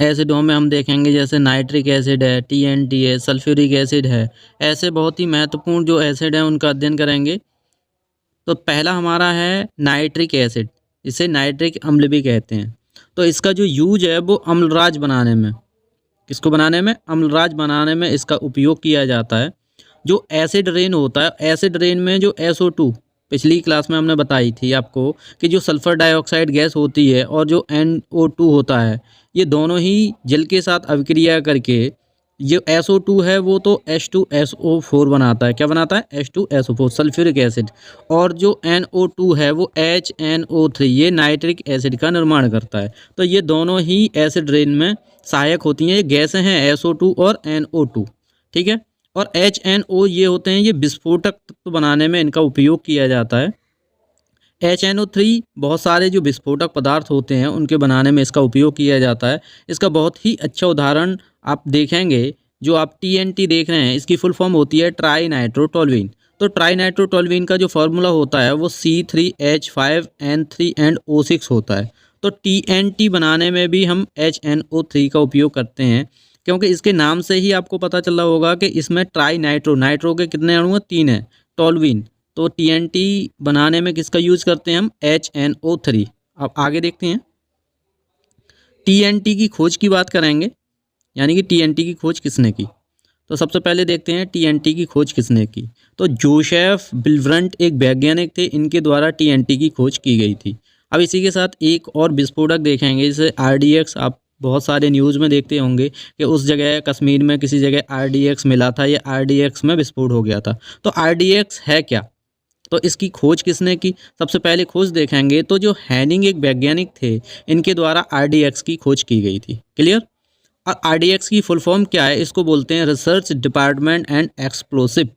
एसिडों में हम देखेंगे जैसे नाइट्रिक एसिड है, TNT है, सल्फ्यूरिक एसिड है। ऐसे बहुत ही महत्वपूर्ण जो एसिड हैं उनका अध्ययन करेंगे। तो पहला हमारा है नाइट्रिक एसिड, इसे नाइट्रिक अम्ल भी कहते हैं। तो इसका जो यूज है वो अम्लराज बनाने में, किसको बनाने में? अम्लराज बनाने में इसका उपयोग किया जाता है। जो एसिड रेन होता है, एसिड रेन में जो SO2 पिछली क्लास में हमने बताई थी आपको कि जो सल्फ़र डाइऑक्साइड गैस होती है और जो NO2 होता है, ये दोनों ही जल के साथ अभिक्रिया करके जो SO2 है वो तो H2SO4 बनाता है। क्या बनाता है? H2SO4 sulphuric acid. और जो NO2 है वो HNO3 ये नाइट्रिक एसिड का निर्माण करता है। तो ये दोनों ही एसिड रेन में सहायक होती हैं। ये गैसें हैं SO2 और NO2, ठीक है। और HNO ये होते हैं, ये विस्फोटक तत्व बनाने में इनका उपयोग किया जाता है। HNO3 बहुत सारे जो विस्फोटक पदार्थ होते हैं उनके बनाने में इसका उपयोग किया जाता है। इसका बहुत ही अच्छा उदाहरण आप देखेंगे, जो आप TNT देख रहे हैं इसकी फुल फॉर्म होती है ट्राई नाइट्रोटोल्यूइन। तो ट्राई नाइट्रोटोल्यूइन का जो फार्मूला होता है वो C3H5N3 होता है। तो TNT बनाने में भी हम HNO3 का उपयोग करते हैं, क्योंकि इसके नाम से ही आपको पता चला होगा कि इसमें ट्राई नाइट्रो के कितने अणु हैं? 3 हैं, टोल्यूइन। तो TNT बनाने में किसका यूज करते हैं हम? HNO3। अब आगे देखते हैं, TNT की खोज की बात करेंगे, यानी कि TNT की खोज किसने की। तो सबसे पहले देखते हैं TNT की खोज किसने की। तो जोसेफ बिल्ब्रंट एक वैज्ञानिक थे, इनके द्वारा TNT की खोज की गई थी। अब इसी के साथ एक और विस्फोटक देखेंगे, जैसे RDX। आप बहुत सारे न्यूज़ में देखते होंगे कि उस जगह कश्मीर में किसी जगह RDX मिला था, या RDX में विस्फोट हो गया था। तो RDX है क्या? तो इसकी खोज किसने की? सबसे पहले खोज देखेंगे तो जो हैनिंग एक वैज्ञानिक थे, इनके द्वारा RDX की खोज की गई थी। क्लियर? और RDX की फुल फॉर्म क्या है? इसको बोलते हैं रिसर्च डिपार्टमेंट एंड एक्सप्लोसिव,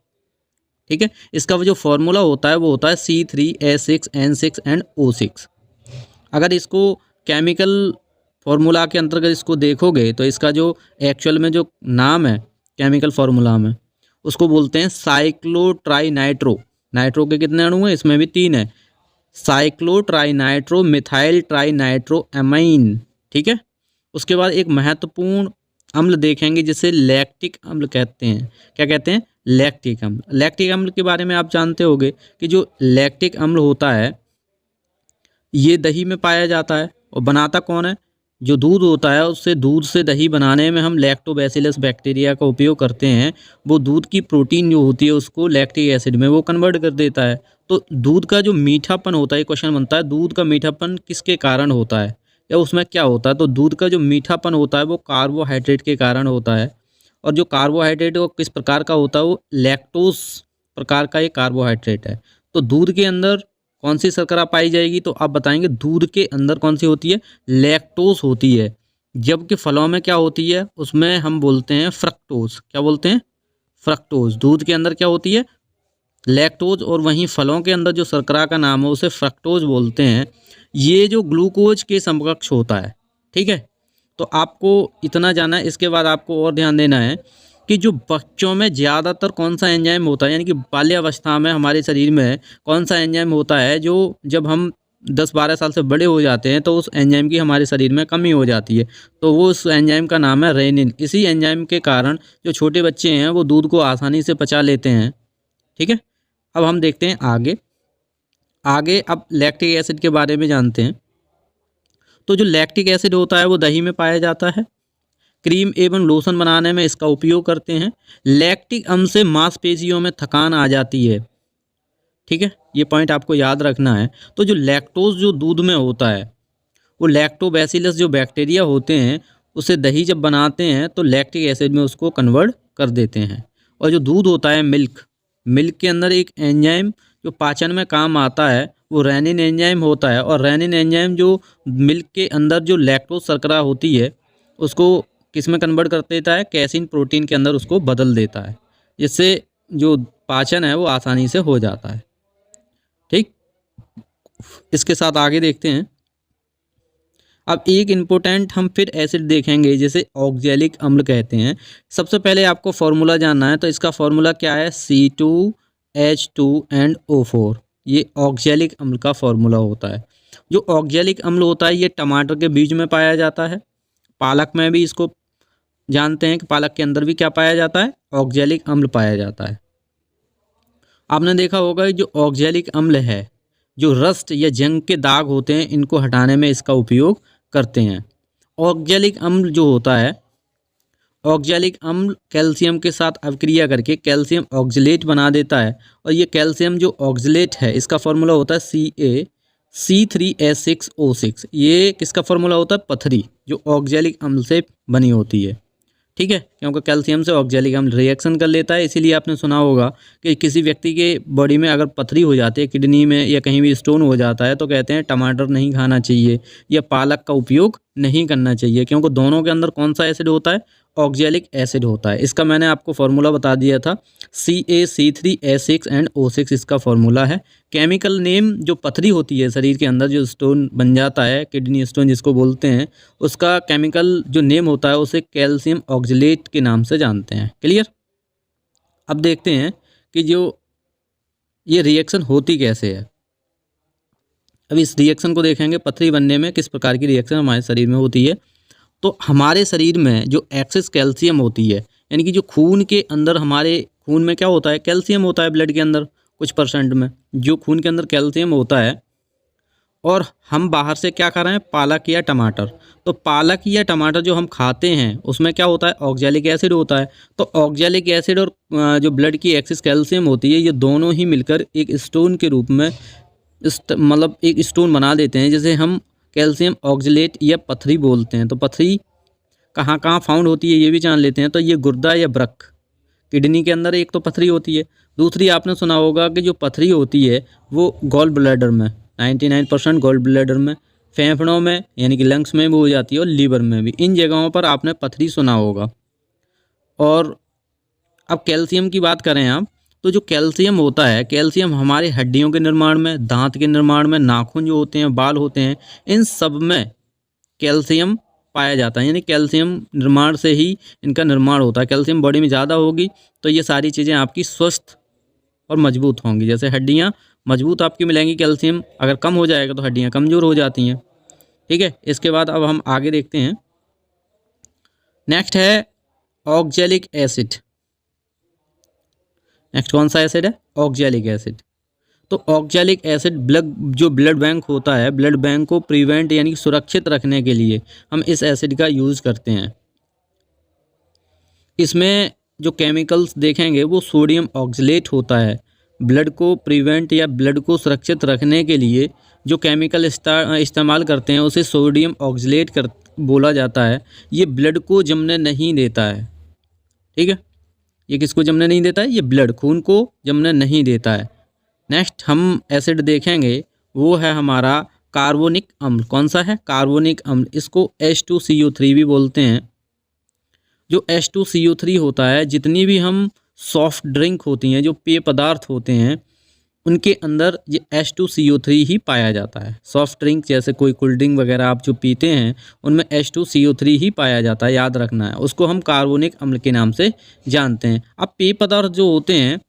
ठीक है। इसका जो फॉर्मूला होता है वो होता है C3H6N6 एंड O6। अगर इसको केमिकल फॉर्मूला के अंतर्गत इसको देखोगे तो इसका जो एक्चुअल में जो नाम है केमिकल फार्मूला में, उसको बोलते हैं साइक्लोट्राइनाइट्रो। नाइट्रो के कितने अणु हैं? इसमें भी 3 है, साइक्लोट्राइनाइट्रो मिथाइल ट्राइनाइट्रो एमाइन, ठीक है। उसके बाद एक महत्वपूर्ण अम्ल देखेंगे जिसे लैक्टिक अम्ल कहते हैं। क्या कहते हैं? लैक्टिक अम्ल। लैक्टिक अम्ल के बारे में आप जानते होंगे कि जो लैक्टिक अम्ल होता है ये दही में पाया जाता है, और बनाता कौन है? जो दूध होता है, उससे दूध से दही बनाने में हम लैक्टोबैसिलस बैक्टीरिया का उपयोग करते हैं। वो दूध की प्रोटीन जो होती है उसको लैक्टिक एसिड में वो कन्वर्ट कर देता है। तो दूध का जो मीठापन होता है, क्वेश्चन बनता है दूध का मीठापन किसके कारण होता है, या उसमें क्या होता है? तो दूध का जो मीठापन होता है वो कार्बोहाइड्रेट के कारण होता है। और जो कार्बोहाइड्रेट वो किस प्रकार का होता है? वो लैक्टोज प्रकार का एक कार्बोहाइड्रेट है। तो दूध के अंदर कौन सी शर्करा पाई जाएगी? तो आप बताएंगे दूध के अंदर कौन सी होती है? लैक्टोज होती है। जबकि फलों में क्या होती है? उसमें हम बोलते हैं फ्रक्टोज। क्या बोलते हैं? फ्रक्टोज। दूध के अंदर क्या होती है? लैक्टोज। और वहीं फलों के अंदर जो शर्करा का नाम है उसे फ्रक्टोज बोलते हैं। ये जो ग्लूकोज के समकक्ष होता है, ठीक है। तो आपको इतना जाना है। इसके बाद आपको और ध्यान देना है कि जो बच्चों में ज़्यादातर कौन सा एंजाइम होता है, यानी कि बाल्यावस्था में हमारे शरीर में कौन सा एंजाइम होता है जो जब हम 10-12 साल से बड़े हो जाते हैं तो उस एंजाइम की हमारे शरीर में कमी हो जाती है। तो वो उस एंजाइम का नाम है रेनिन। इसी एंजाइम के कारण जो छोटे बच्चे हैं वो दूध को आसानी से पचा लेते हैं, ठीक है। अब हम देखते हैं आगे। अब लैक्टिक एसिड के बारे में जानते हैं। तो जो लैक्टिक एसिड होता है वो दही में पाया जाता है। क्रीम एवं लोशन बनाने में इसका उपयोग करते हैं। लैक्टिक अम्ल से मांसपेशियों में थकान आ जाती है, ठीक है। ये पॉइंट आपको याद रखना है। तो जो लैक्टोज जो दूध में होता है, वो लैक्टोबैसिलस जो बैक्टीरिया होते हैं उसे दही जब बनाते हैं तो लैक्टिक एसिड में उसको कन्वर्ट कर देते हैं। और जो दूध होता है मिल्क के अंदर एक एंजाइम जो पाचन में काम आता है वो रेनिन एंजाइम होता है। और रेनिन एंजाइम जो मिल्क के अंदर जो लैक्टोज शर्करा होती है उसको किस में कन्वर्ट कर देता है? कैसीन प्रोटीन के अंदर उसको बदल देता है, जिससे जो पाचन है वो आसानी से हो जाता है, ठीक। इसके साथ आगे देखते हैं। अब एक इम्पोर्टेंट हम फिर एसिड देखेंगे जिसे ऑक्जेलिक अम्ल कहते हैं। सबसे पहले आपको फार्मूला जानना है। तो इसका फार्मूला क्या है? C2H2NO4। ये ऑक्जेलिक अम्ल का फार्मूला होता है। जो ऑक्जेलिक अम्ल होता है ये टमाटर के बीज में पाया जाता है, पालक में भी इसको जानते हैं कि पालक के अंदर भी क्या पाया जाता है, ऑक्जेलिक अम्ल पाया जाता है। आपने देखा होगा जो ऑक्जेलिक अम्ल है, जो रस्ट या जंग के दाग होते हैं इनको हटाने में इसका उपयोग करते हैं। ऑक्जेलिक अम्ल जो होता है, ऑक्जेलिक अम्ल कैल्शियम के साथ अभिक्रिया करके कैल्शियम ऑक्जेलेट बना देता है, और ये कैल्शियम जो ऑक्जेलेट है इसका फॉर्मूला होता है CaC3S6O6। ये किसका फॉर्मूला होता है, पथरी जो ऑक्जेलिक अम्ल से बनी होती है। ठीक है, क्योंकि कैल्शियम से ऑक्जेलिक अम्ल रिएक्शन कर लेता है, इसीलिए आपने सुना होगा कि किसी व्यक्ति के बॉडी में अगर पथरी हो जाती है, किडनी में या कहीं भी स्टोन हो जाता है, तो कहते हैं टमाटर नहीं खाना चाहिए या पालक का उपयोग नहीं करना चाहिए, क्योंकि दोनों के अंदर कौन सा एसिड होता है, ऑक्जेलिक एसिड होता है। इसका मैंने आपको फार्मूला बता दिया था, CaC3S6O6 इसका फार्मूला है। केमिकल नेम जो पथरी होती है शरीर के अंदर, जो स्टोन बन जाता है, किडनी स्टोन जिसको बोलते हैं, उसका केमिकल जो नेम होता है उसे कैल्शियम ऑक्जेलेट के नाम से जानते हैं। क्लियर। अब देखते हैं कि जो ये रिएक्शन होती कैसे है। अब इस रिएक्शन को देखेंगे, पथरी बनने में किस प्रकार की रिएक्शन हमारे शरीर में होती है। तो हमारे शरीर में जो एक्सेस कैल्शियम होती है, यानी कि जो खून के अंदर, हमारे खून में क्या होता है, कैल्शियम होता है ब्लड के अंदर कुछ परसेंट में, जो खून के अंदर कैल्शियम होता है, और हम बाहर से क्या खा रहे हैं, पालक या टमाटर। तो पालक या टमाटर जो हम खाते हैं उसमें क्या होता है, ऑक्जेलिक एसिड होता है। तो ऑक्जेलिक एसिड और जो ब्लड की एक्सेस कैल्शियम होती है, ये दोनों ही मिलकर एक स्टोन के रूप में मतलब एक स्टोन बना देते हैं, जिसे हम कैल्शियम ऑक्जेलेट या पथरी बोलते हैं। तो पथरी कहाँ कहाँ फाउंड होती है ये भी जान लेते हैं। तो ये गुर्दा या ब्रक, किडनी के अंदर एक तो पथरी होती है, दूसरी आपने सुना होगा कि जो पथरी होती है वो गॉल ब्लैडर में, 99% गॉल ब्लैडर में, फेफड़ों में यानी कि लंग्स में भी हो जाती है, और लीवर में भी। इन जगहों पर आपने पथरी सुना होगा। और अब कैल्शियम की बात करें आप, तो जो कैल्शियम होता है, कैल्शियम हमारे हड्डियों के निर्माण में, दांत के निर्माण में, नाखून जो होते हैं, बाल होते हैं, इन सब में कैल्शियम पाया जाता है। यानी कैल्शियम निर्माण से ही इनका निर्माण होता है। कैल्शियम बॉडी में ज़्यादा होगी तो ये सारी चीज़ें आपकी स्वस्थ और मजबूत होंगी। जैसे हड्डियाँ मजबूत आपकी मिलेंगी, कैल्शियम अगर कम हो जाएगा तो हड्डियाँ कमज़ोर हो जाती हैं। ठीक है, इसके बाद अब हम आगे देखते हैं। नेक्स्ट है ऑक्जेलिक एसिड। नेक्स्ट कौन सा एसिड है, ऑक्जेलिक एसिड। तो ऑक्जेलिक एसिड जो ब्लड बैंक होता है, ब्लड बैंक को प्रिवेंट यानी कि सुरक्षित रखने के लिए हम इस एसिड का यूज़ करते हैं। इसमें जो केमिकल्स देखेंगे वो सोडियम ऑक्जेलेट होता है। ब्लड को प्रिवेंट या ब्लड को सुरक्षित रखने के लिए जो केमिकल इस्तेमाल करते हैं उसे सोडियम ऑक्जेलेट बोला जाता है। ये ब्लड को जमने नहीं देता है। ठीक है, ये किसको जमने नहीं देता है, ये ब्लड, खून को जमने नहीं देता है। नेक्स्ट हम एसिड देखेंगे, वो है हमारा कार्बोनिक अम्ल। कौन सा है, कार्बोनिक अम्ल। इसको H2CO3 भी बोलते हैं। जो H2CO3 होता है, जितनी भी हम सॉफ्ट ड्रिंक होती हैं, जो पेय पदार्थ होते हैं, उनके अंदर ये H2CO3 ही पाया जाता है। सॉफ्ट ड्रिंक जैसे कोई कोल्ड ड्रिंक वगैरह आप जो पीते हैं उनमें H2CO3 ही पाया जाता है, याद रखना है। उसको हम कार्बोनिक अम्ल के नाम से जानते हैं। अब पेय पदार्थ जो होते हैं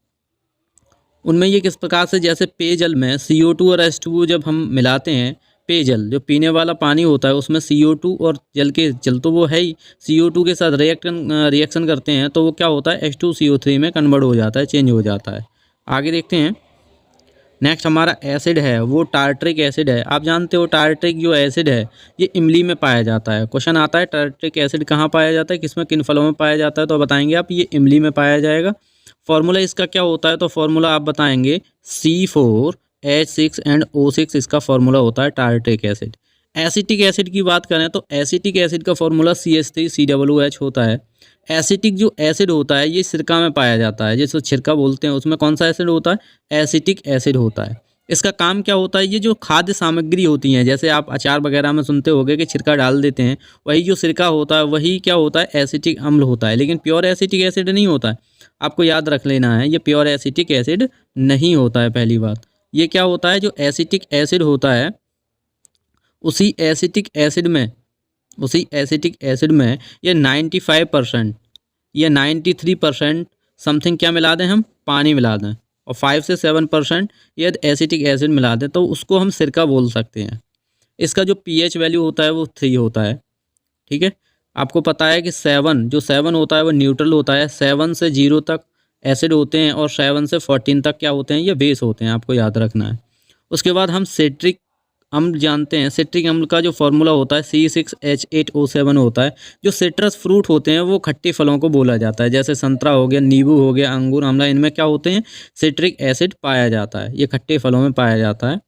उनमें ये किस प्रकार से, जैसे पेयजल में CO2 और H2O जब हम मिलाते हैं, पेयजल जो पीने वाला पानी होता है उसमें CO2 और जल तो वो है ही, CO2 के साथ रिएक्शन करते हैं तो वो क्या होता है, H2CO3 में कन्वर्ट हो जाता है, चेंज हो जाता है। आगे देखते हैं। नेक्स्ट हमारा एसिड है वो टार्ट्रिक एसिड है। आप जानते हो टार्ट्रिक जो एसिड है ये इमली में पाया जाता है। क्वेश्चन आता है टार्ट्रिक एसिड कहाँ पाया जाता है, किसमें, किन फलों में पाया जाता है, तो बताएंगे आप ये इमली में पाया जाएगा। फॉर्मूला इसका क्या होता है, तो फॉर्मूला आप बताएंगे C4H6NO6 इसका फॉर्मूला होता है टार्ट्रिक एसिड। एसिटिक एसिड की बात करें तो एसिटिक एसिड का फॉर्मूला CH3COOH होता है। एसिटिक जो एसिड होता है ये सिरका में पाया जाता है, जिसको छिरका बोलते हैं, उसमें कौन सा एसिड होता है, एसिटिक एसिड होता है। इसका काम क्या होता है, ये जो खाद्य सामग्री होती हैं, जैसे आप अचार वगैरह में सुनते होंगे कि छिरका डाल देते हैं, वही जो सिरका होता है वही क्या होता है, एसिटिक अम्ल होता है। लेकिन प्योर एसिटिक एसिड नहीं होता है, आपको याद रख लेना है, ये प्योर एसिटिक एसिड नहीं होता है। पहली बात ये क्या होता है, जो एसिटिक एसिड होता है उसी एसिटिक एसिड में ये 95% या 93% समथिंग क्या मिला दें, हम पानी मिला दें, और 5 से 7% यदि एसिटिक एसिड मिला दें तो उसको हम सिरका बोल सकते हैं। इसका जो pH वैल्यू होता है वो 3 होता है। ठीक है, आपको पता है कि 7 होता है वो न्यूट्रल होता है, 7 से 0 तक एसिड होते हैं और 7 से 14 तक क्या होते हैं, ये बेस होते हैं, आपको याद रखना है। उसके बाद हम सिट्रिक अम्ल जानते हैं। सिट्रिक अम्ल का जो फॉर्मूला होता है C6H8O7 होता है। जो सिट्रस फ्रूट होते हैं वो खट्टे फलों को बोला जाता है, जैसे संतरा हो गया, नींबू हो गया, अंगूर, आंवला, इनमें क्या होते हैं, सिट्रिक एसिड पाया जाता है, ये खट्टे फलों में पाया जाता है।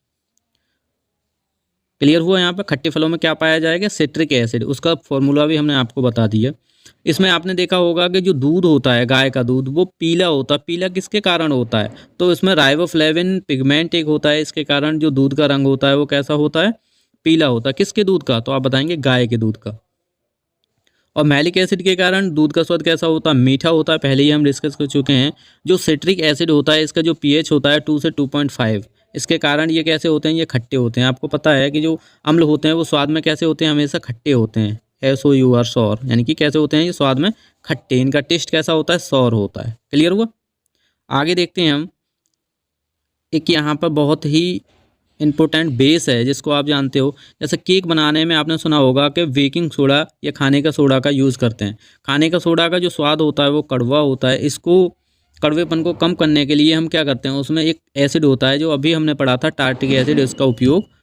क्लियर हुआ? यहाँ पे खट्टे फलों में क्या पाया जाएगा, सिट्रिक एसिड, उसका फॉर्मूला भी हमने आपको बता दिया। इसमें आपने देखा होगा कि जो दूध होता है, गाय का दूध, वो पीला होता है। पीला किसके कारण होता है, तो इसमें राइबोफ्लेविन पिगमेंट एक होता है, इसके कारण जो दूध का रंग होता है वो कैसा होता है, पीला होता है। किसके दूध का, तो आप बताएंगे गाय के दूध का। और मैलिक एसिड के कारण दूध का स्वाद कैसा होता है, मीठा होता है, पहले ही हम डिस्कस कर चुके हैं। जो सिट्रिक एसिड होता है इसका जो पीएच होता है 2 से 2.5, इसके कारण ये कैसे होते हैं, ये खट्टे होते हैं। आपको पता है कि जो अम्ल होते हैं वो स्वाद में कैसे होते हैं, हमेशा खट्टे होते हैं, SOUR सौर, यानी कि कैसे होते हैं ये स्वाद में खट्टे, इनका टेस्ट कैसा होता है, सौर होता है। क्लियर हुआ? आगे देखते हैं हम, एक यहाँ पर बहुत ही इम्पोर्टेंट बेस है जिसको आप जानते हो। जैसे केक बनाने में आपने सुना होगा कि बेकिंग सोडा या खाने का सोडा का यूज़ करते हैं। खाने का सोडा का जो स्वाद होता है वो कड़वा होता है, इसको कड़वेपन को कम करने के लिए हम क्या करते हैं, उसमें एक एसिड होता है जो अभी हमने पढ़ा था, टार्टिक एसिड, इसका उपयोग